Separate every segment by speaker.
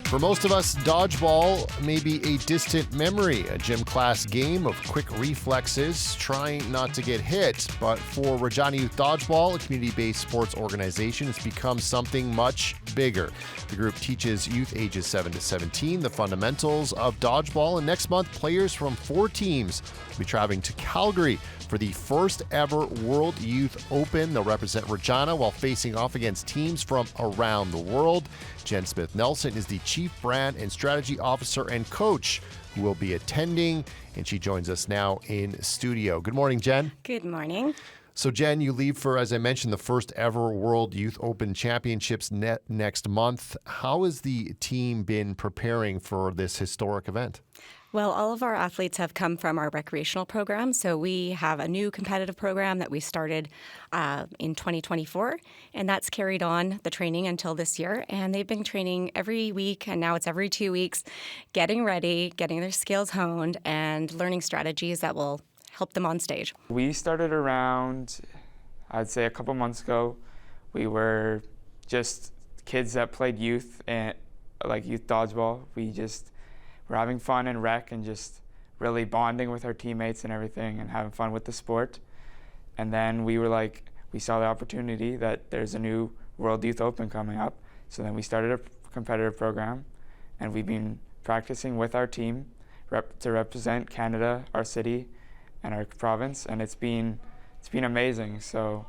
Speaker 1: For most of us, dodgeball may be a distant memory, a gym class game of quick reflexes, trying not to get hit. But for Regina Youth Dodgeball, a community-based sports organization, it's become something much bigger. The group teaches youth ages 7 to 17 the fundamentals of dodgeball, and next month, players from 4 teams will be traveling to Calgary for the first ever World Youth Open. They'll represent Regina while facing off against teams from around the world. Jenn Nelson is the Chief Brand and Strategy Officer and Coach who will be attending, and she joins us now in studio. Good morning, Jenn.
Speaker 2: Good morning.
Speaker 1: So, Jenn, you leave for, as I mentioned, the first ever World Youth Open Championships next month. How has the team been preparing for this historic event?
Speaker 2: Well, all of our athletes have come from our recreational program. So we have a new competitive program that we started in 2024, and that's carried on the training until this year. And they've been training every week, and now it's every 2 weeks, getting ready, getting their skills honed, and learning strategies that will help them on stage.
Speaker 3: We started around, I'd say a couple months ago. We were just kids that played youth and like youth dodgeball. We're having fun in rec and just really bonding with our teammates and everything and having fun with the sport. And then we saw the opportunity that there's a new World Youth Open coming up. So then we started a competitive program, and we've been practicing with our team to represent Canada, our city, and our province, and it's been amazing. So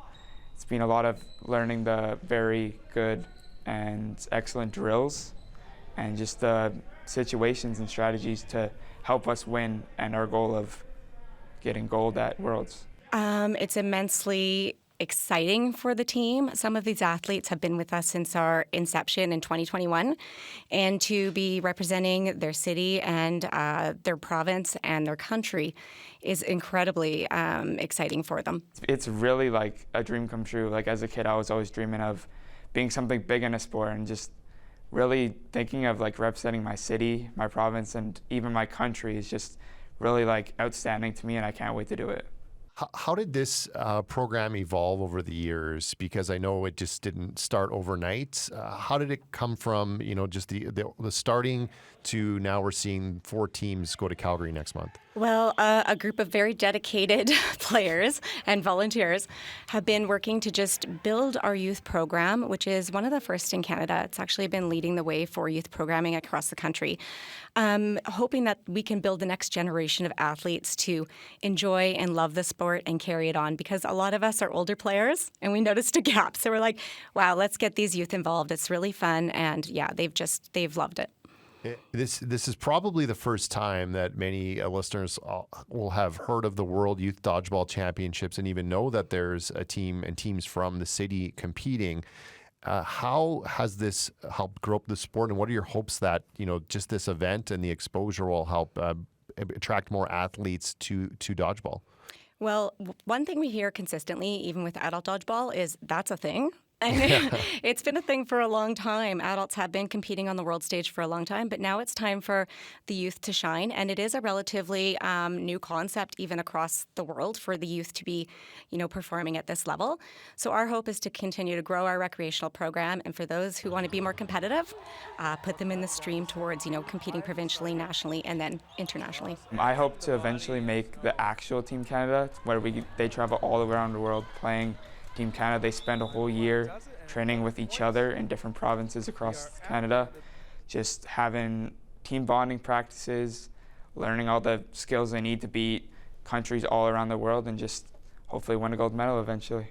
Speaker 3: it's been a lot of learning the very good and excellent drills and just the situations and strategies to help us win and our goal of getting gold at Worlds.
Speaker 2: It's immensely exciting for the team. Some of these athletes have been with us since our inception in 2021, and to be representing their city and their province and their country is incredibly exciting for them.
Speaker 3: It's really like a dream come true. Like as a kid, I was always dreaming of being something big in a sport, and just really thinking of like representing my city, my province, and even my country is just really like outstanding to me, and I can't wait to do it.
Speaker 1: How did this program evolve over the years? Because I know it just didn't start overnight. How did it come from, just the starting to now we're seeing 4 teams go to Calgary next month?
Speaker 2: Well, a group of very dedicated players and volunteers have been working to just build our youth program, which is one of the first in Canada. It's actually been leading the way for youth programming across the country. Hoping that we can build the next generation of athletes to enjoy and love the sport and carry it on, because a lot of us are older players and we noticed a gap. So we're like, wow, let's get these youth involved. It's really fun. And yeah, they've loved it.
Speaker 1: This is probably the first time that many listeners will have heard of the World Youth Dodgeball Championships and even know that there's a team and teams from the city competing. How has this helped grow up the sport, and what are your hopes that just this event and the exposure will help attract more athletes to dodgeball?
Speaker 2: Well, one thing we hear consistently, even with adult dodgeball, is that's a thing. And it's been a thing for a long time. Adults have been competing on the world stage for a long time, but now it's time for the youth to shine. And it is a relatively new concept even across the world for the youth to be, performing at this level. So our hope is to continue to grow our recreational program. And for those who want to be more competitive, put them in the stream towards, competing provincially, nationally, and then internationally.
Speaker 3: I hope to eventually make the actual Team Canada, where they travel all around the world playing Team Canada. They spend a whole year training with each other in different provinces across Canada, just having team bonding practices, learning all the skills they need to beat countries all around the world, and just hopefully win a gold medal eventually.